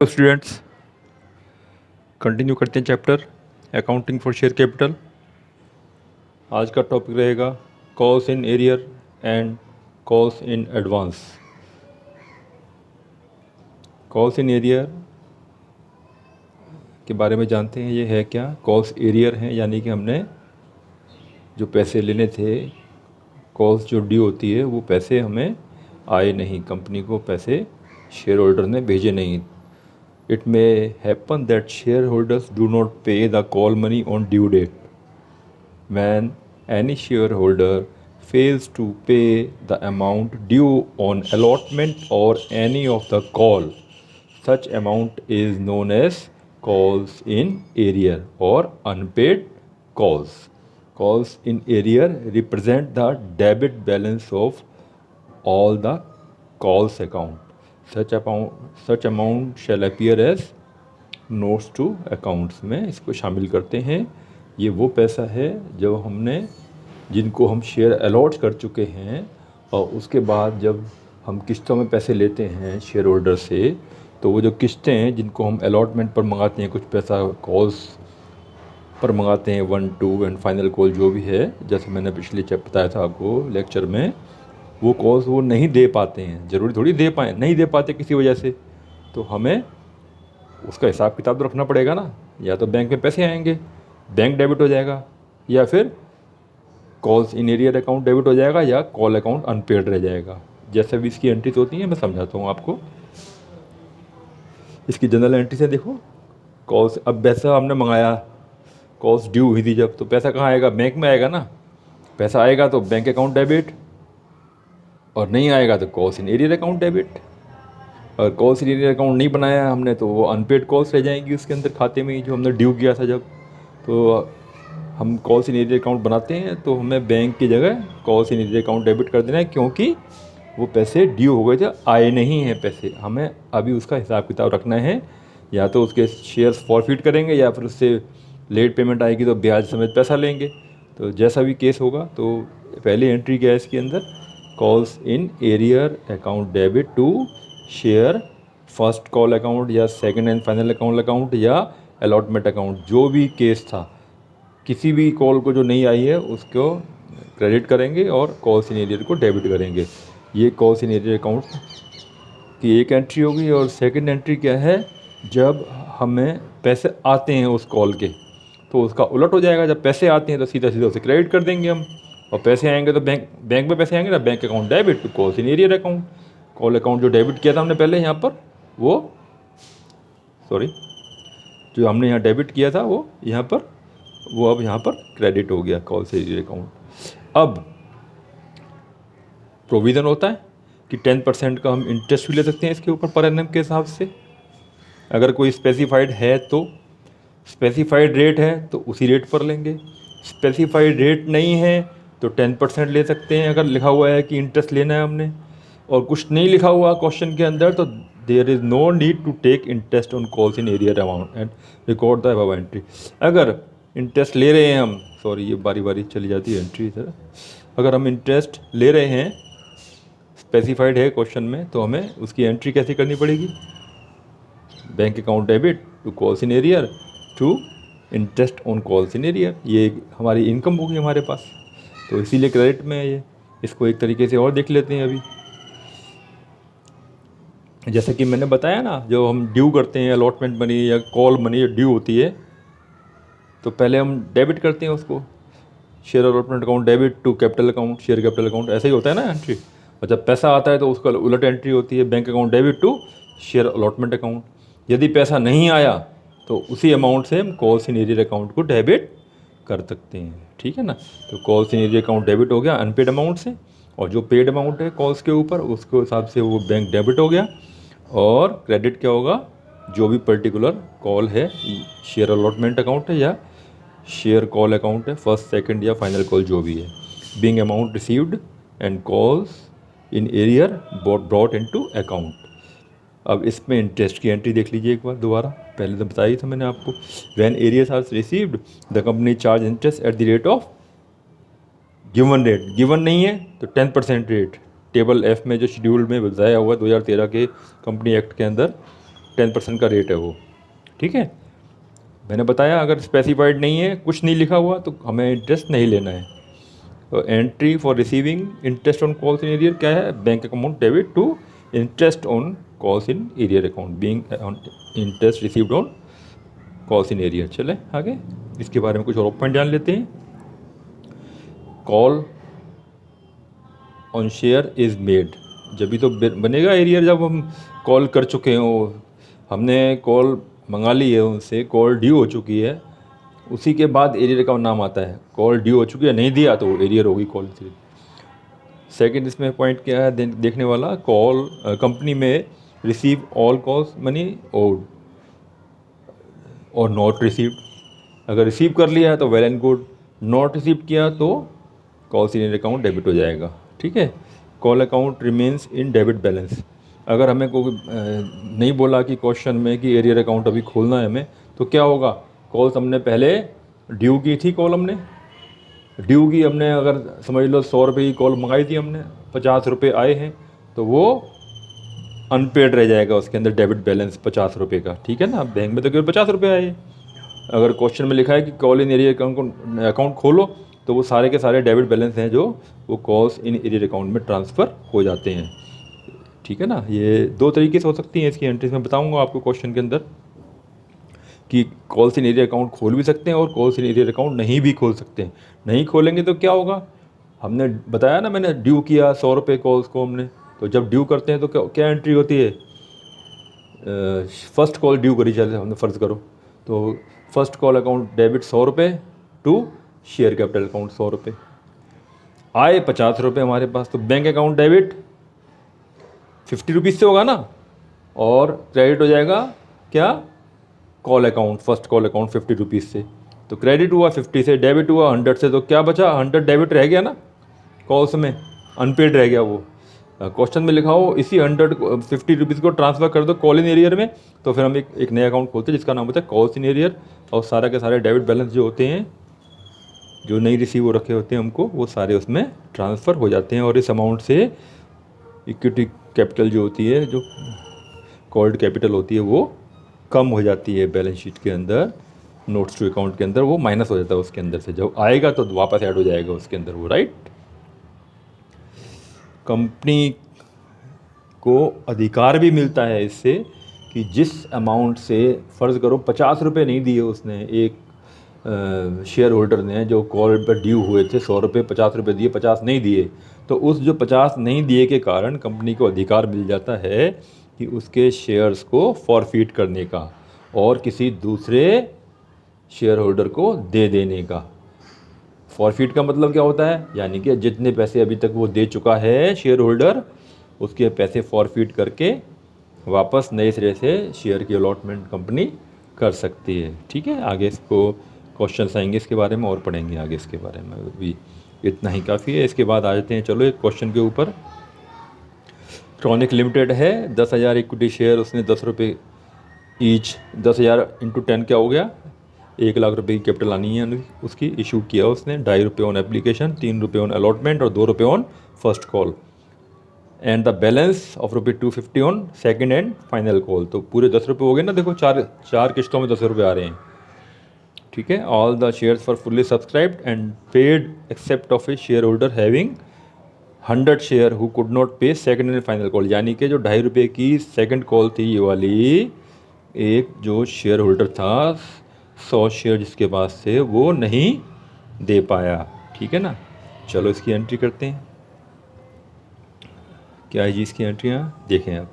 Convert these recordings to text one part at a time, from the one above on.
तो students continue करते हैं chapter accounting for share capital. आज का टॉपिक रहेगा calls in arrear and calls in advance. Calls in arrear के बारे में जानते हैं, ये है क्या। कॉल्स एरियर हैं यानी कि हमने जो पैसे लेने थे, कॉल्स जो ड्यू होती है वो पैसे हमें आए नहीं, कंपनी को पैसे शेयर होल्डर ने भेजे नहीं। It may happen that shareholders do not pay the call money on due date. When any shareholder fails to pay the amount due on allotment or any of the call, such amount is known as calls in arrear or unpaid calls. Calls in arrear represent the debit balance of all the calls account. Such amount shall appear as notes to accounts में इसको शामिल करते हैं। ये वो पैसा है जो हमने जिनको हम शेयर अलॉट कर चुके हैं और उसके बाद जब हम किस्तों में पैसे लेते हैं शेयर होल्डर से, तो वो जो किस्तें हैं जिनको हम अलॉटमेंट पर मंगाते हैं, कुछ पैसा कॉल्स पर मंगाते हैं, 1, 2 एंड फाइनल कॉल जो भी है, जैसे मैंने पिछले बताया था आपको लेक्चर में, वो कॉल्स वो नहीं दे पाते हैं। ज़रूरी थोड़ी दे पाएँ, नहीं दे पाते किसी वजह से, तो हमें उसका हिसाब किताब तो रखना पड़ेगा ना। या तो बैंक में पैसे आएंगे, बैंक डेबिट हो जाएगा, या फिर calls in arrear account debit हो जाएगा, या कॉल अकाउंट अनपेड रह जाएगा। जैसे भी इसकी एंट्रीज होती हैं मैं समझाता हूँ आपको। इसकी जनरल एंट्री से देखो, कॉल्स अब पैसा हमने मंगाया, कॉल्स ड्यू हुई थी जब, तो पैसा कहाँ आएगा, बैंक में आएगा ना। पैसा आएगा तो बैंक अकाउंट डेबिट, और नहीं आएगा तो calls in arrear account debit. और कॉल्स इन एरियर अकाउंट नहीं बनाया हमने तो वो अनपेड कॉल्स रह जाएंगी उसके अंदर, खाते में ही जो हमने ड्यू किया था जब। तो हम कॉल्स इन एरियर अकाउंट बनाते हैं तो हमें बैंक की जगह calls in arrear account debit कर देना है, क्योंकि वो पैसे ड्यू हो गए थे, आए नहीं हैं पैसे। हमें अभी उसका हिसाब किताब रखना है, या तो उसके शेयर्स फॉरफिट करेंगे या फिर उससे लेट पेमेंट आएगी तो ब्याज समेत पैसा लेंगे। तो जैसा भी केस होगा, तो पहली एंट्री क्या है इसके अंदर, calls in arrear account debit to share first call account या सेकंड एंड फाइनल अकाउंट या अलॉटमेंट अकाउंट। जो भी केस था, किसी भी कॉल को जो नहीं आई है उसको क्रेडिट करेंगे और कॉल्स इन एरियर को डेबिट करेंगे। ये कॉल्स इन एरियर अकाउंट की एक एंट्री होगी। और सेकंड एंट्री क्या है, जब हमें पैसे आते हैं उस कॉल के, तो उसका उलट हो जाएगा। जब पैसे आते हैं तो सीधा सीधा उसे क्रेडिट कर देंगे हम, और पैसे आएंगे तो बैंक में पैसे आएंगे ना, bank account debit to calls in arrear account. Call account जो डेबिट किया था हमने पहले यहाँ पर, वो जो हमने यहाँ डेबिट किया था वो यहाँ पर, वो अब यहाँ पर क्रेडिट हो गया कॉल्स इन एरियर अकाउंट। अब प्रोविज़न होता है कि 10% का हम इंटरेस्ट भी ले सकते हैं इसके ऊपर पर एनम के हिसाब से, अगर कोई स्पेसिफाइड है तो। स्पेसिफाइड रेट है तो उसी रेट पर लेंगे, स्पेसिफाइड रेट नहीं है तो 10% ले सकते हैं अगर लिखा हुआ है कि इंटरेस्ट लेना है हमने। और कुछ नहीं लिखा हुआ क्वेश्चन के अंदर तो there is no need to take interest on calls in arrear amount and record the above entry. अगर इंटरेस्ट ले रहे हैं हम, सॉरी ये बारी बारी चली जाती है एंट्री सर, अगर हम इंटरेस्ट ले रहे हैं, स्पेसिफाइड है क्वेश्चन में, तो हमें उसकी एंट्री कैसे करनी पड़ेगी, bank account debit to calls in arrear to interest on calls in arrear. ये हमारी इनकम होगी हमारे पास, तो इसीलिए क्रेडिट में है ये। इसको एक तरीके से और देख लेते हैं अभी। जैसे कि मैंने बताया ना, जो हम ड्यू करते हैं अलॉटमेंट मनी या कॉल मनी या ड्यू होती है, तो पहले हम डेबिट करते हैं उसको, share allotment account debit to capital account, share capital account, ऐसा ही होता है ना एंट्री। और जब पैसा आता है तो उसका उलट एंट्री होती है, bank account debit to share allotment account. यदि पैसा नहीं आया तो उसी अमाउंट से हम कॉल्स इन एरियर अकाउंट को डेबिट कर सकते हैं, ठीक है ना। तो calls in arrear account debit हो गया अनपेड अमाउंट से, और जो पेड अमाउंट है कॉल्स के ऊपर उसके हिसाब से वो बैंक डेबिट हो गया। और क्रेडिट क्या होगा, जो भी पर्टिकुलर कॉल है, शेयर अलॉटमेंट अकाउंट है या शेयर कॉल अकाउंट है, फर्स्ट सेकंड या फाइनल कॉल जो भी है, being amount received and calls in arrear brought into account. अब इसमें इंटरेस्ट की एंट्री देख लीजिए एक बार दोबारा, पहले तो बताई था मैंने आपको। When arrears are received the company charge interest at the rate of given rate. Given नहीं है तो 10% रेट, टेबल एफ में जो शेड्यूल में बताया हुआ 2013 के कंपनी एक्ट के अंदर 10% का रेट है वो, ठीक है। मैंने बताया अगर स्पेसिफाइड नहीं है, कुछ नहीं लिखा हुआ, तो हमें इंटरेस्ट नहीं लेना है। तो entry for receiving interest on calls in arrear क्या है, bank account debit to interest on calls in arrear account being interest received on calls in arrear. चले आगे इसके बारे में कुछ और पॉइंट जान लेते हैं। Call on share is made, जब भी तो बनेगा एरियर जब हम कॉल कर चुके हो, हमने कॉल मंगा ली है उनसे, कॉल ड्यू हो चुकी है, उसी के बाद एरियर का नाम आता है। कॉल ड्यू हो चुकी है, नहीं दिया तो एरियर होगी कॉल से। सेकंड इसमें पॉइंट क्या है देखने वाला, कॉल कंपनी में receive all calls money owed और नॉट रिसीव्ड। अगर रिसीव कर लिया है तो well and good, not receive किया तो कॉल सीनियर अकाउंट डेबिट हो जाएगा, ठीक है। Call account remains in debit balance, अगर हमें कोई नहीं बोला कि क्वेश्चन में कि एरियर अकाउंट अभी खोलना है हमें, तो क्या होगा, कॉल्स हमने पहले ड्यू की थी, कॉल हमने ड्यू की, हमने अगर समझ लो 100 रुपये की कॉल मंगाई थी हमने, 50 रुपये आए हैं, तो वो अनपेड रह जाएगा उसके अंदर डेबिट बैलेंस 50 रुपये का, ठीक है ना। बैंक में तो केवल 50 रुपये आए हैं। अगर क्वेश्चन में लिखा है कि कॉल इन एरियर अकाउंट खोलो, तो वो सारे के सारे डेबिट बैलेंस हैं जो वो कॉल्स इन एरियर अकाउंट में ट्रांसफ़र हो जाते हैं, ठीक है ना। ये दो तरीके से हो सकती हैं इसकी एंट्रीज, मैं बताऊंगा आपको क्वेश्चन के अंदर कि कॉल्स इन एरियर अकाउंट खोल भी सकते हैं और कॉल्स इन एरियर अकाउंट नहीं भी खोल सकते हैं। नहीं खोलेंगे तो क्या होगा, हमने बताया ना, मैंने ड्यू किया 100 रुपये कॉल्स को हमने, तो जब ड्यू करते हैं तो क्या एंट्री होती है, फर्स्ट कॉल ड्यू करी चले हमने, फ़र्ज़ करो तो फर्स्ट कॉल अकाउंट डेबिट 100 रुपये टू शेयर कैपिटल अकाउंट 100 रुपये, आए 50 रुपये हमारे पास, तो बैंक अकाउंट डेबिट 50 रुपीज़ से होगा ना, और क्रेडिट हो जाएगा क्या, call account, first call account 50 rupees से। तो क्रेडिट हुआ 50 से, डेबिट हुआ 100 से, तो क्या बचा, 100 डेबिट रह गया ना कॉल्स में, अनपेड रह गया वो। क्वेश्चन में लिखा हो इसी 150 रुपीज़ को ट्रांसफ़र कर दो कॉल इन एरियर में, तो फिर हम एक नया अकाउंट खोलते हैं जिसका नाम होता है कॉल्स इन एरियर, और सारा के सारे डेबिट बैलेंस जो होते हैं, जो नहीं रिसीव हो रखे होते हैं हमको, वो सारे उसमें ट्रांसफ़र हो जाते हैं। और इस अमाउंट से इक्विटी कैपिटल जो होती है, जो कॉल्ड कैपिटल होती है, वो कम हो जाती है बैलेंस शीट के अंदर, नोट्स टू अकाउंट के अंदर वो माइनस हो जाता है उसके अंदर से, जब आएगा तो वापस ऐड हो जाएगा उसके अंदर वो, राइट। कंपनी को अधिकार भी मिलता है इससे कि जिस अमाउंट से, फ़र्ज़ करो 50 रुपये नहीं दिए उसने, एक शेयर होल्डर ने जो कॉल पर ड्यू हुए थे 100 रुपये, 50 रुपये दिए, 50 नहीं दिए, तो उस जो 50 नहीं दिए के कारण कंपनी को अधिकार मिल जाता है कि उसके शेयर्स को फॉरफीट करने का और किसी दूसरे शेयर होल्डर को दे देने का। फॉरफीट का मतलब क्या होता है, यानी कि जितने पैसे अभी तक वो दे चुका है शेयर होल्डर, उसके पैसे फॉरफीट करके वापस नए सिरे से शेयर की अलॉटमेंट कंपनी कर सकती है, ठीक है। आगे इसको क्वेश्चन आएंगे इसके बारे में और पढ़ेंगे आगे इसके बारे में, भी इतना ही काफ़ी है। इसके बाद आ जाते हैं, चलो एक क्वेश्चन के ऊपर। ट्रॉनिक लिमिटेड है, 10,000 इक्विटी शेयर, उसने 10 रुपये ईच, 10,000 इंटू 10 क्या हो गया, 1,00,000 रुपये की कैपिटल आनी है उसकी। इशू किया उसने 2.5 रुपये ऑन एप्लीकेशन, 3 रुपये ऑन अलॉटमेंट और 2 रुपये on first call, and the balance of ₹250 on second and final call. तो पूरे 10 रुपये हो गए ना, देखो चार किस्तों में 10 रुपये आ रहे हैं, ठीक है। All the shares for fully subscribed and paid except of A share holder having 100 share who could not पे सेकंड एंड फाइनल कॉल, यानी कि जो 2.5 रुपये की सेकंड कॉल थी ये वाली, एक जो शेयर होल्डर था 100 शेयर जिसके पास थे, वो नहीं दे पाया, ठीक है ना। चलो इसकी एंट्री करते हैं, क्या है जी इसकी एंट्रियाँ, देखें आप।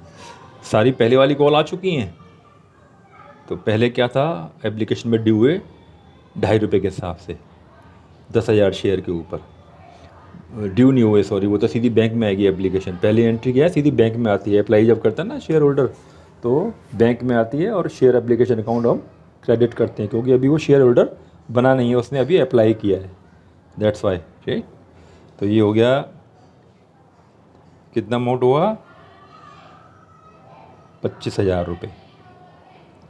सारी पहले वाली कॉल आ चुकी हैं, तो पहले क्या था, एप्लीकेशन में ड्यू हुए 2.5 रुपये के हिसाब से 10,000 शेयर के ऊपर, ड्यू नहीं हुए, सॉरी, वो तो सीधी बैंक में आएगी एप्लीकेशन। पहली एंट्री क्या है, सीधी बैंक में आती है, अप्लाई जब करता है ना शेयर होल्डर, तो बैंक में आती है और शेयर एप्लीकेशन अकाउंट हम क्रेडिट करते हैं, क्योंकि अभी वो शेयर होल्डर बना नहीं है, उसने अभी अप्लाई किया है, दैट्स वाई, ठीक। तो ये हो गया, कितना अमाउंट हुआ, 25,000 रुपये,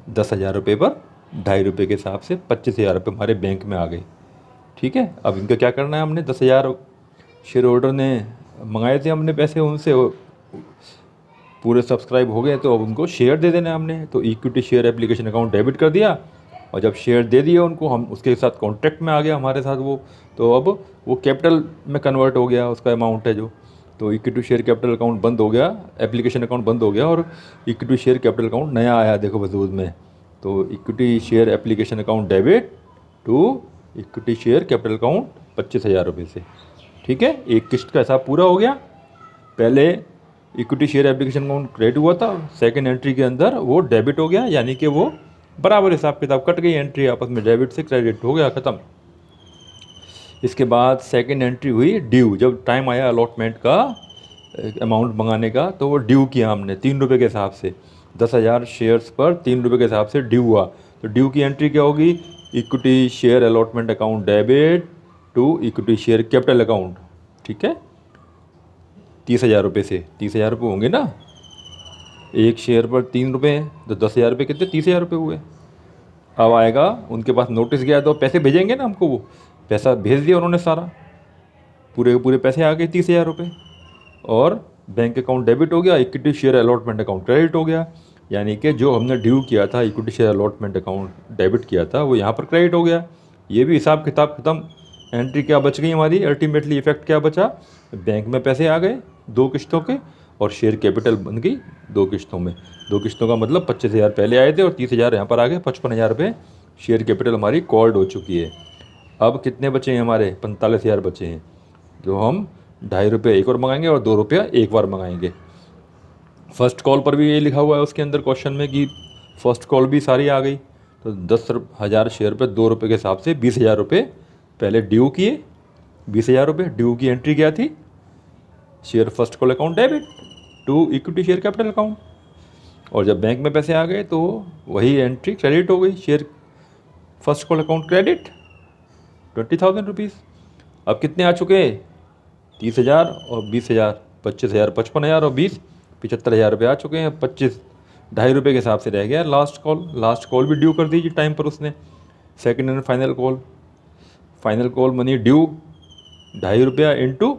10,000 रुपये पर 2.5 रुपये के हिसाब से 25,000 रुपये हमारे बैंक में आ गए, ठीक है। अब इनका क्या करना है, हमने 10,000 शेयर होल्डर ने मंगाए थे हमने पैसे उनसे, पूरे सब्सक्राइब हो गए तो अब उनको शेयर दे देना है हमने। तो equity share application account debit कर दिया, और जब शेयर दे दिए उनको, हम उसके साथ कॉन्ट्रैक्ट में आ गया हमारे साथ वो, तो अब वो कैपिटल में कन्वर्ट हो गया उसका अमाउंट है जो। तो इक्विटी शेयर कैपिटल अकाउंट बंद हो गया, एप्लीकेशन अकाउंट बंद हो गया, और इक्विटी शेयर कैपिटल अकाउंट नया आया देखो वजूद में। तो equity share application account debit to equity share capital account 25,000 रुपये से। ठीक है, एक किस्त का हिसाब पूरा हो गया। पहले equity share application account credit हुआ था, सेकंड एंट्री के अंदर वो डेबिट हो गया, यानी कि वो बराबर हिसाब किताब कट गई, एंट्री आपस में डेबिट से क्रेडिट हो गया, ख़त्म। इसके बाद सेकंड एंट्री हुई ड्यू, जब टाइम आया अलॉटमेंट का अमाउंट मंगाने का, तो वो ड्यू किया हमने 3 रुपये के हिसाब से, 10,000 शेयर्स पर 3 रुपये के हिसाब से ड्यू हुआ। तो ड्यू की एंट्री क्या होगी, equity share allotment account debit to equity share capital account. ठीक है, 30,000 रुपये से 30,000 रुपये होंगे ना, एक शेयर पर 3 रुपये हैं, तो 10,000 रुपये कितने, 30,000 रुपये हुए। अब आएगा उनके पास नोटिस गया तो पैसे भेजेंगे ना हमको, वो पैसा भेज दिया उन्होंने सारा, पूरे के पूरे पैसे आ गए 30,000 रुपये, और बैंक अकाउंट डेबिट हो गया, equity share allotment account credit हो गया। यानी कि जो हमने ड्यू किया था, equity share allotment account debit किया था, वो यहाँ पर क्रेडिट हो गया। ये भी हिसाब किताब ख़त्म। एंट्री क्या बच गई हमारी, अल्टीमेटली इफेक्ट क्या बचा, बैंक में पैसे आ गए 2 किस्तों के, और शेयर कैपिटल बन गई 2 किस्तों में। 2 किस्तों का मतलब 25,000 पहले आए थे और 30,000 यहाँ पर आ गए, 55,000 रुपये शेयर कैपिटल हमारी कॉल्ड हो चुकी है। अब कितने बचे हैं हमारे, 45,000 बचे हैं, जो हम 2.5 रुपये एक और मंगाएंगे और 2 रुपया एक बार मंगाएंगे। फर्स्ट कॉल पर भी ये लिखा हुआ है उसके अंदर क्वेश्चन में कि फर्स्ट कॉल भी सारी आ गई। तो 10,000 शेयर पर 2 रुपये के हिसाब से 20,000 रुपये पहले ड्यू किए, 20,000 रुपये ड्यू की एंट्री क्या थी, share first call account debit to equity share capital account, और जब बैंक में पैसे आ गए तो वही एंट्री क्रेडिट हो गई, share first call account credit 20,000 rupees. अब कितने आ चुके हैं, 30,000 और 20,000, 25,000, 55,000 और 20, 75,000 रुपये आ चुके हैं। 25, 2.5 रुपये के हिसाब से रह गया लास्ट कॉल। लास्ट कॉल भी ड्यू कर दीजिए टाइम पर उसने, second and final call. Final call money due 2.5 रुपया इंटू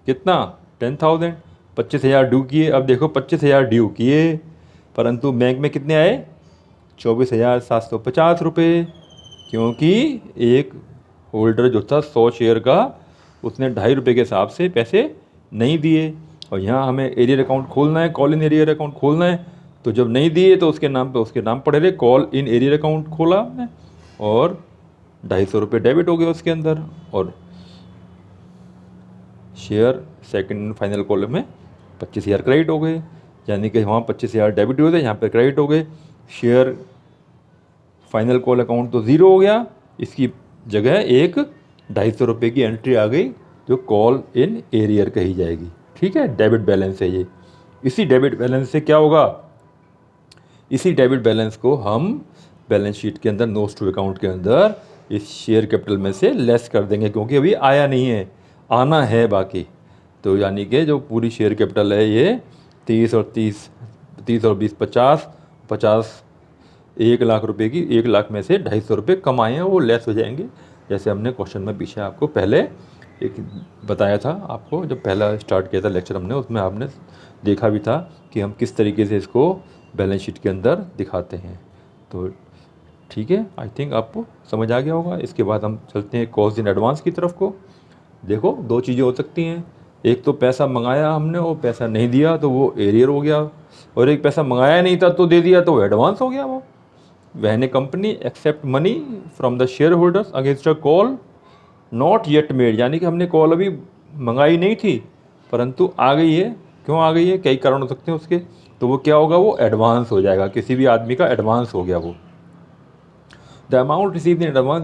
कितना, 10,000, 25,000 ड्यू किए। अब देखो 25,000 ड्यू किए, परंतु बैंक में कितने आए, 24,750 रुपये, क्योंकि एक होल्डर जो था 100 शेयर का, उसने 2.5 रुपये के हिसाब से पैसे नहीं दिए। और यहाँ हमें एरियर अकाउंट खोलना है, कॉल इन एरियर अकाउंट खोलना है, तो जब नहीं दिए तो उसके नाम पे उसके नाम पड़े रहे, कॉल इन एरियर अकाउंट खोला हमने, और 250 रुपये डेबिट हो गए उसके अंदर, और शेयर सेकंड फाइनल कॉलम में 25,000 क्रेडिट हो गए। यानी कि वहाँ 25,000 डेबिट हुए थे, यहाँ पे क्रेडिट हो गए। शेयर फाइनल कॉल अकाउंट तो ज़ीरो हो गया, इसकी जगह एक 250 रुपये की एंट्री आ गई जो कॉल इन एरियर कही जाएगी। ठीक है, डेबिट बैलेंस है ये। इसी डेबिट बैलेंस से क्या होगा, इसी डेबिट बैलेंस को हम बैलेंस शीट के अंदर नोट्स टू अकाउंट के अंदर इस शेयर कैपिटल में से लेस कर देंगे, क्योंकि अभी आया नहीं है, आना है बाकी। तो यानी कि जो पूरी शेयर कैपिटल है ये 30 और 20 50, 1 लाख रुपए की, 1 लाख में से 250 रुपये कमाए हैं, वो लेस हो जाएंगे। जैसे हमने क्वेश्चन में पीछे आपको पहले एक बताया था, आपको जब पहला स्टार्ट किया था लेक्चर हमने, उसमें आपने देखा भी था कि हम किस तरीके से इसको बैलेंस शीट के अंदर दिखाते हैं। तो ठीक है, आई थिंक आपको समझ आ गया होगा। इसके बाद हम चलते हैं कॉस्ट इन एडवांस की तरफ को। देखो 2 चीज़ें हो सकती हैं, एक तो पैसा मंगाया हमने, वो पैसा नहीं दिया तो वो एरियर हो गया, और एक पैसा मंगाया नहीं था तो दे दिया तो वो एडवांस हो गया। वो when a company accept money from the share holders against a call not yet made, यानी कि हमने कॉल अभी मंगाई नहीं थी परंतु आ गई है। क्यों आ गई है, कई कारण हो सकते हैं उसके, तो वो क्या होगा, वो एडवांस हो जाएगा, किसी भी आदमी का एडवांस हो गया वो। The amount received in advance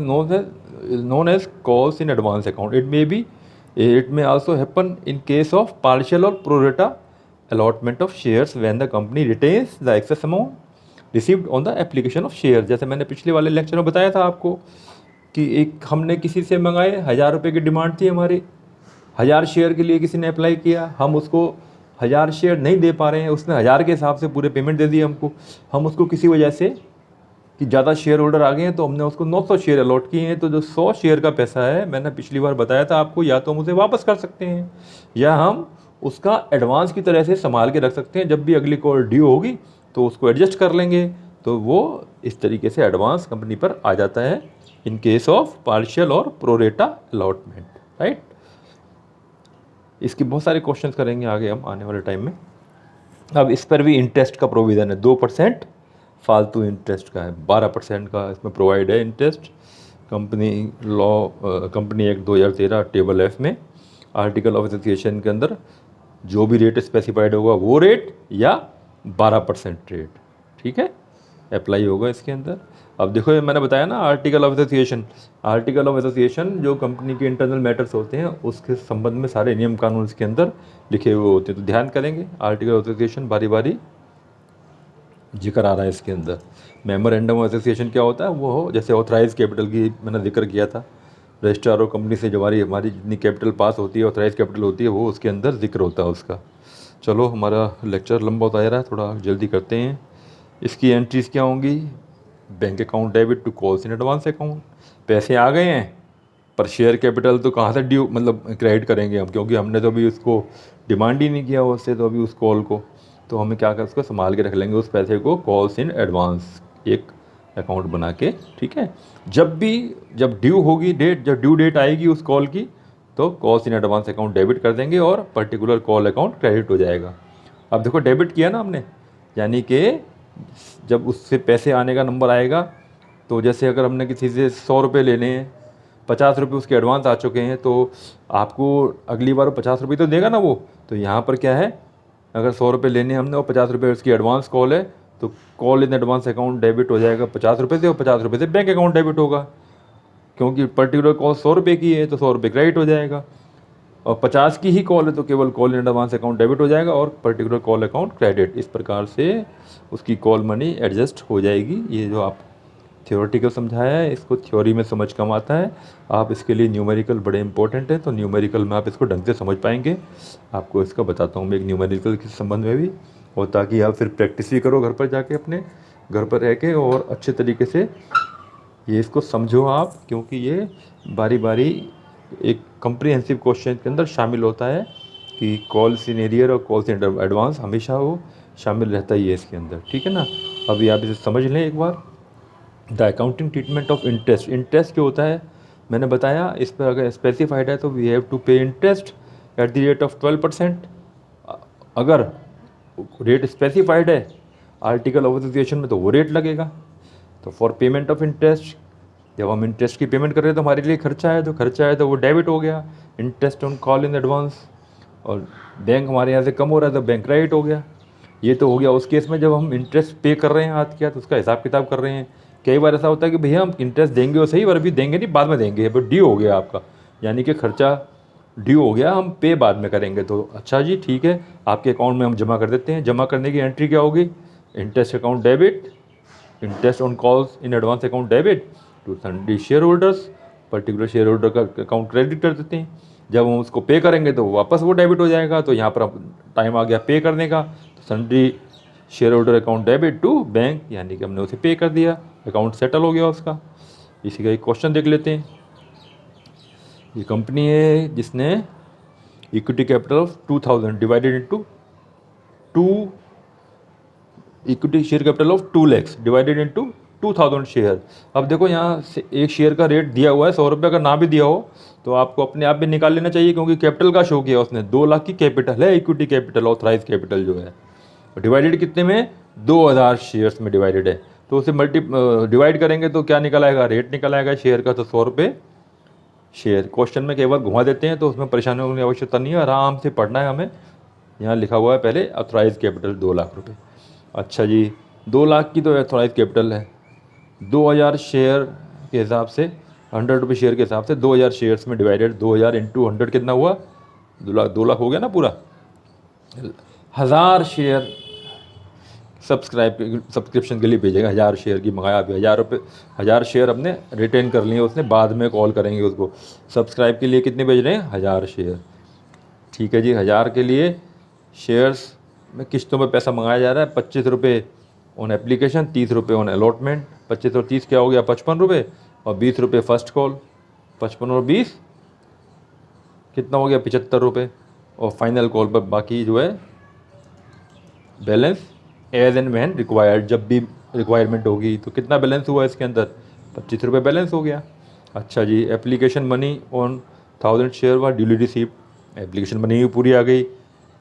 known as calls in advance account. It may also happen in case of partial or pro rata allotment of shares when the company retains the excess amount received on the application of shares. जैसे मैंने पिछले वाले lecture में बताया था आपको कि एक हमने किसी से मंगाए, 1,000 रुपये की डिमांड थी हमारी, 1,000 शेयर के लिए किसी ने अप्लाई किया, हम उसको 1,000 शेयर नहीं दे पा रहे हैं, उसने 1,000 के हिसाब से पूरे पेमेंट दे दिए हमको, हम उसको किसी वजह से कि ज़्यादा शेयर होल्डर आ गए हैं तो हमने उसको 900 शेयर अलॉट किए हैं, तो जो 100 शेयर का पैसा है, मैंने पिछली बार बताया था आपको, या तो हम उसे वापस कर सकते हैं या हम उसका एडवांस की तरह से संभाल के रख सकते हैं। जब भी अगली कॉल ड्यू होगी तो उसको एडजस्ट कर लेंगे, तो वो इस तरीके से एडवांस कंपनी पर आ जाता है इन केस ऑफ पार्शियल और प्रोरेटा अलॉटमेंट, राइट। इसके बहुत सारे क्वेश्चंस करेंगे आगे हम आने वाले टाइम में। अब इस पर भी इंटरेस्ट का प्रोविज़न है, 2% फालतू इंटरेस्ट का है, 12% का इसमें प्रोवाइड है interest. Company law company act 2013 table F में आर्टिकल ऑफ एसोसिएशन के अंदर जो भी रेट स्पेसिफाइड होगा वो रेट या 12% रेट, ठीक है, अप्लाई होगा इसके अंदर। अब देखो ये मैंने बताया ना आर्टिकल ऑफ एसोसिएशन जो कंपनी के इंटरनल मैटर्स होते हैं उसके संबंध में सारे नियम कानून इसके अंदर लिखे हुए होते हैं, तो ध्यान करेंगे आर्टिकल ऑफ एसोसिएशन बारी बारी जिक्र आ रहा है इसके अंदर। मेमोरेंडम ऑफ एसोसिएशन क्या होता है, वो जैसे ऑथराइज कैपिटल की मैंने जिक्र किया था, रजिस्ट्रार और कंपनी से जो हमारी जितनी कैपिटल पास होती है ऑथराइज कैपिटल होती है वो उसके अंदर जिक्र होता है उसका। चलो हमारा लेक्चर लंबा होता जा रहा है, थोड़ा जल्दी करते हैं। इसकी एंट्रीज क्या होंगी, bank account debit to calls in advance account, पैसे आ गए हैं पर शेयर कैपिटल तो कहाँ से ड्यू मतलब क्रेडिट करेंगे हम, क्योंकि हमने तो अभी उसको डिमांड ही नहीं किया उससे, तो अभी उस कॉल को तो हमें क्या कर उसको संभाल के रख लेंगे उस पैसे को कॉल्स इन एडवांस एक अकाउंट बना के, ठीक है। जब ड्यू होगी डेट, जब ड्यू डेट आएगी उस कॉल की तो calls in advance account debit कर देंगे और पर्टिकुलर कॉल अकाउंट क्रेडिट हो जाएगा। अब देखो डेबिट किया ना हमने, यानी कि जब उससे पैसे आने का नंबर आएगा तो जैसे अगर हमने किसी से 100 रुपये लेने हैं, 50 रुपये उसके एडवांस आ चुके हैं, तो आपको अगली बार 50 रुपये तो देगा ना वो। तो यहाँ पर क्या है, अगर 100 रुपये लेने हमने और 50 रुपये उसकी एडवांस कॉल है तो call in advance account debit हो जाएगा 50 रुपये से, और 50 रुपये से बैंक अकाउंट डेबिट होगा, क्योंकि पर्टिकुलर कॉल 100 रुपये की है तो 100 रुपये क्रेडिट हो जाएगा, और 50 की ही कॉल है तो केवल call in advance account debit हो जाएगा और पर्टिकुलर कॉल अकाउंट क्रेडिट। इस प्रकार से उसकी कॉल मनी एडजस्ट हो जाएगी। ये जो आप थ्योरेटिकल समझाया है इसको थ्योरी में समझ कम आता है, आप इसके लिए न्यूमेरिकल बड़े इंपॉर्टेंट है, तो न्यूमेरिकल में आप इसको ढंग से समझ पाएंगे। आपको इसका बताता हूँ मैं एक न्यूमेरिकल के संबंध में भी, और ताकि आप फिर प्रैक्टिस भी करो घर पर जाके अपने घर पर रह के और अच्छे तरीके से ये इसको समझो आप, क्योंकि ये बारी बारी एक कम्प्रीहेंसिव क्वेश्चन के अंदर शामिल होता है कि कॉल्स इन एरियर और कॉल्स इन एडवांस हमेशा वो शामिल रहता ही है इसके अंदर, ठीक है ना। अभी आप इसे समझ लें एक बार। The accounting treatment of interest, interest क्या होता है मैंने बताया, इस पर अगर स्पेसिफाइड है तो वी हैव टू पे interest at the rate of 12%। अगर रेट स्पेसिफाइड है आर्टिकल ऑफ एसोसिएशन में तो वो रेट लगेगा। तो फॉर पेमेंट ऑफ इंटरेस्ट, जब हम इंटरेस्ट की पेमेंट कर रहे हैं तो हमारे लिए खर्चा है, तो खर्चा है तो वो डेबिट हो गया, interest on call in advance, और बैंक हमारे यहाँ से कम हो रहा है तो बैंक क्रेडिट हो गया। ये तो हो गया उस केस में जब हम इंटरेस्ट पे कर रहे हैं हाथ क्या, तो उसका हिसाब किताब कर रहे हैं। कई बार ऐसा होता है कि भैया हम इंटरेस्ट देंगे और सही, पर अभी देंगे नहीं, बाद में देंगे, बट ड्यू हो गया आपका, यानी कि खर्चा ड्यू हो गया, हम पे बाद में करेंगे। तो अच्छा जी ठीक है, आपके अकाउंट में हम जमा कर देते हैं। जमा करने की एंट्री क्या होगी, interest account debit, interest on calls in advance account debit to sundry share holders, particular share holder का अकाउंट क्रेडिट कर देते हैं। जब हम उसको पे करेंगे तो वापस वो डेबिट हो जाएगा, तो यहाँ पर टाइम आ गया पे करने का, तो sundry share holder account debit to bank, यानी कि हमने उसे पे कर दिया, अकाउंट सेटल हो गया उसका। इसी का एक क्वेश्चन देख लेते हैं। ये कंपनी है जिसने equity capital of 2000 divided into 2 equity share capital of 2 lakhs divided into 2000 share. अब देखो यहाँ से एक शेयर का रेट दिया हुआ है 100 रुपये, अगर ना भी दिया हो तो आपको अपने आप भी निकाल लेना चाहिए, क्योंकि कैपिटल का शो किया उसने, 2 लाख की कैपिटल है, इक्विटी कैपिटल ऑथराइज कैपिटल जो है, डिवाइडेड कितने में, 2000 शेयर्स में डिवाइडेड है, तो उसे डिवाइड करेंगे तो क्या निकल आएगा, रेट निकल आएगा शेयर का, तो 100 रुपये शेयर। क्वेश्चन में कई बार घुमा देते हैं तो उसमें परेशानी होने की आवश्यकता नहीं है, आराम से पढ़ना है हमें। यहाँ लिखा हुआ है पहले ऑथराइज कैपिटल 2 लाख रुपये। अच्छा जी 2 लाख की तो ऑथराइज कैपिटल है, 2000 शेयर के हिसाब से 100 रुपये शेयर के हिसाब से 2000 शेयर्स में डिवाइडेड, 2000 इंटू 100 कितना हुआ, 2 लाख हो गया ना पूरा। 1000 शेयर सब्सक्रिप्शन के लिए भेजेगा, 1000 शेयर की मंगाया, अभी 1000 रुपये 1000 शेयर अपने रिटेन कर लिए उसने, बाद में कॉल करेंगे उसको। सब्सक्राइब के लिए कितने भेज रहे हैं, 1000 शेयर, ठीक है जी। 1000 के लिए शेयर्स में किस्तों में पैसा मंगाया जा रहा है, 25 रुपये ऑन एप्लीकेशन, 30 रुपये ऑन अलॉटमेंट। 25 और 30 क्या हो गया, 55 रुपये, और 20 रुपये फर्स्ट कॉल, 55 और 20 कितना हो गया, 75 रुपये। और फाइनल कॉल पर बाकी जो है balance as and when required, जब भी रिक्वायरमेंट होगी। तो कितना बैलेंस हुआ इसके अंदर, 25 रुपये बैलेंस हो गया। अच्छा जी, एप्लीकेशन मनी ऑन 1000 शेयर व ड्यूली रिसीव्ड, एप्लीकेशन मनी भी पूरी आ गई।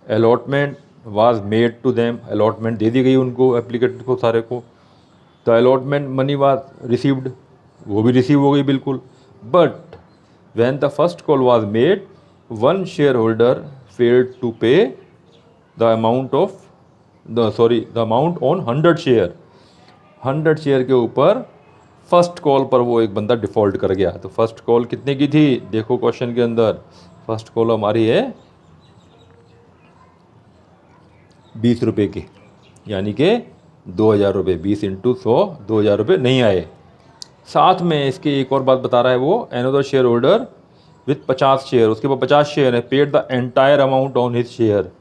Allotment was made to them, allotment दे दी गई उनको, एप्लीकेंट को सारे को। The allotment money was received, वो भी रिसीव हो गई बिल्कुल। But when the first call was made, one share holder failed to pay the amount of the amount on 100 share, 100 share के ऊपर फर्स्ट कॉल पर वो एक बंदा डिफ़ॉल्ट कर गया। तो फर्स्ट कॉल कितने की थी, देखो क्वेश्चन के अंदर, फर्स्ट कॉल हमारी है 20 रुपये की, यानी कि 2000 रुपये, 20 इंटू 100, 2000 रुपये नहीं आए। साथ में इसके एक और बात बता रहा है वो, another share holder with 50 share, उसके पास 50 शेयर है, paid the entire amount on his share.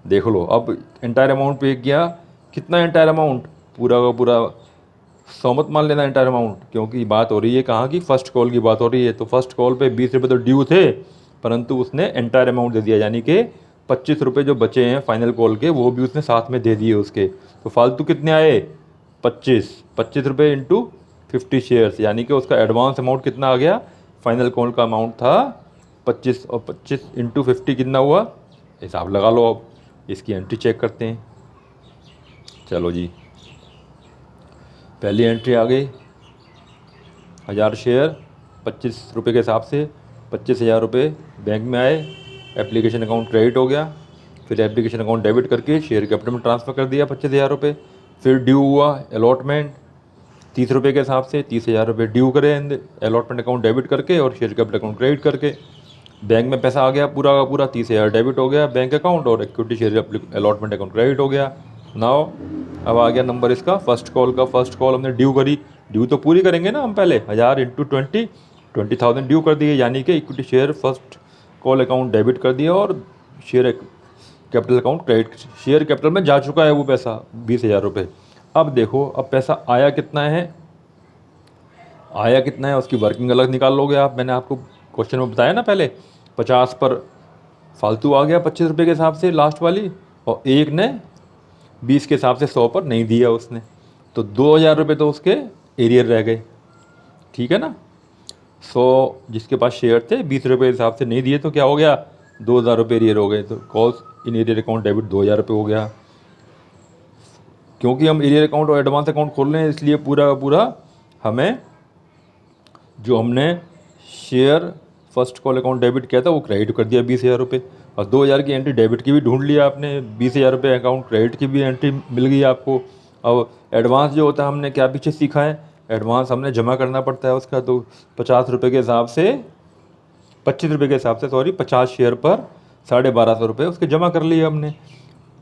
देख लो, अब एंटायर अमाउंट पे किया, कितना एंटायर अमाउंट, पूरा का पूरा 100 मत मान लेना एंटायर अमाउंट, क्योंकि बात हो रही है कहाँ की, फर्स्ट कॉल की बात हो रही है। तो फर्स्ट कॉल पे 20 रुपये तो ड्यू थे, परंतु उसने एंटायर अमाउंट दे दिया, यानी कि 25 रुपये जो बचे हैं फाइनल कॉल के, वो भी उसने साथ में दे दिए उसके। तो फालतू कितने आए, 25 रुपये इंटू 50 शेयर्स, यानी कि उसका एडवांस अमाउंट कितना आ गया, फाइनल कॉल का अमाउंट था 25, और 25 इंटू 50 कितना हुआ, हिसाब लगा लो। अब इसकी एंट्री चेक करते हैं। चलो जी, पहली एंट्री आ गई, 1000 शेयर 25 रुपये के हिसाब से 25,000 रुपये बैंक में आए, एप्लीकेशन अकाउंट क्रेडिट हो गया। फिर एप्लीकेशन अकाउंट डेबिट करके शेयर कैपिटल में ट्रांसफ़र कर दिया 25,000 रुपये। फिर ड्यू हुआ अलॉटमेंट 30 रुपये के हिसाब से 30,000 रुपये ड्यू करे अलॉटमेंट अकाउंट डेबिट करके और शेयर कैपिटल अकाउंट क्रेडिट करके। बैंक में पैसा आ गया पूरा का पूरा, 30,000 डेबिट हो गया बैंक अकाउंट और equity share allotment account credit हो गया। नाउ अब आ गया नंबर इसका फर्स्ट कॉल का, फर्स्ट कॉल हमने ड्यू करी, ड्यू तो पूरी करेंगे ना हम पहले, 1000 इंटू 20,000 ड्यू कर दिए, यानी कि equity share first call account debit कर दिया और share capital account credit, share capital में जा चुका है वो पैसा 20,000 रुपये। अब देखो, अब पैसा आया कितना है, आया कितना है उसकी वर्किंग अलग निकाल लोगे आप। मैंने आपको क्वेश्चन में बताया ना पहले, 50 पर फालतू आ गया 25 रुपये के हिसाब से लास्ट वाली, और एक ने 20 के हिसाब से 100 पर नहीं दिया उसने, तो 2,000 रुपये तो उसके एरियर रह गए। ठीक है ना, 100 जिसके पास शेयर थे 20 रुपये के हिसाब से नहीं दिए, तो क्या हो गया, 2,000 रुपये एरियर हो गए। तो calls in arrear account debit 2,000 रुपये हो गया। क्योंकि हम एरियर अकाउंट और एडवांस अकाउंट खोल रहे हैं, इसलिए पूरा का पूरा हमें जो हमने share first call account debit किया था वो क्रेडिट कर दिया 20,000 रुपये, और 2,000 की एंट्री डेबिट की भी ढूंढ लिया आपने, 20,000 रुपये अकाउंट क्रेडिट की भी एंट्री मिल गई आपको। अब एडवांस जो होता है हमने क्या पीछे सीखा है, एडवांस हमने जमा करना पड़ता है उसका, तो 50 रुपये के हिसाब से 25 रुपये के हिसाब से 50 शेयर पर 1,250 रुपये उसके जमा कर लिए हमने।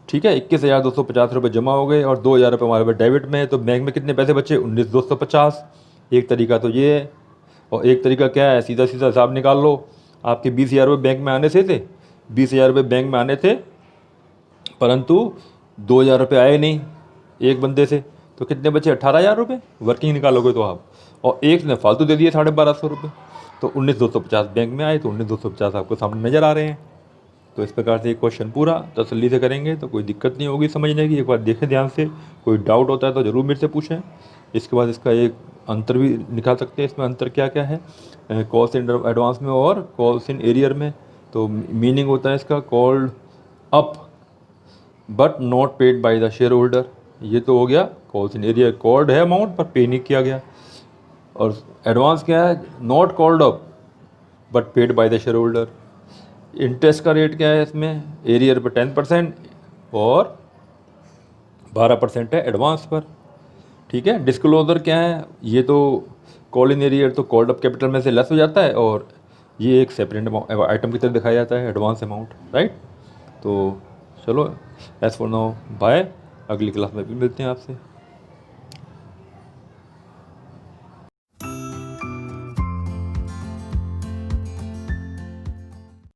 ठीक है, 21,250 रुपये जमा हो गए और 2,000 रुपये हमारे पास डेबिट में है, तो बैंक में कितने पैसे बचे, 19,250। एक तरीका तो ये है, और एक तरीका क्या है, सीधा सीधा हिसाब निकाल लो। आपके 20,000 रुपये बैंक में आने से थे, 20,000 रुपये बैंक में आने थे, परंतु 2,000 रुपये आए नहीं एक बंदे से, तो कितने बचे, 18,000 रुपये वर्किंग निकालोगे तो आप, और एक ने फालतू दे दिए 1,250 रुपये, तो 19,250 बैंक में आए, तो 19,250 आपको सामने नज़र आ रहे हैं। तो इस प्रकार से एक क्वेश्चन पूरा तसल्ली से करेंगे तो कोई दिक्कत नहीं होगी समझने की। एक बार देखें ध्यान से, कोई डाउट होता है तो ज़रूर मेरे से पूछें। इसके बाद इसका एक अंतर भी निकाल सकते हैं, इसमें अंतर क्या क्या है कॉल्स इन एडवांस में और कॉल्स इन एरियर में। तो मीनिंग होता है इसका, called up but not paid by the share holder, ये तो हो गया कॉल्स इन एरियर, कॉल्ड है अमाउंट पर पे नहीं किया गया। और एडवांस क्या है, not called up but paid by the share holder. Interest का रेट क्या है इसमें, एरियर पर 10% और 12% है एडवांस पर। ठीक है, डिस्क्लोजर क्या है, ये तो कॉल इन एरियर तो कॉल्ड अप कैपिटल में से लेस हो जाता है, और ये एक सेपरेट आइटम की तरह दिखाया जाता है एडवांस अमाउंट, राइट। तो चलो, एज फॉर नाउ बाय, अगली क्लास में भी मिलते हैं आपसे।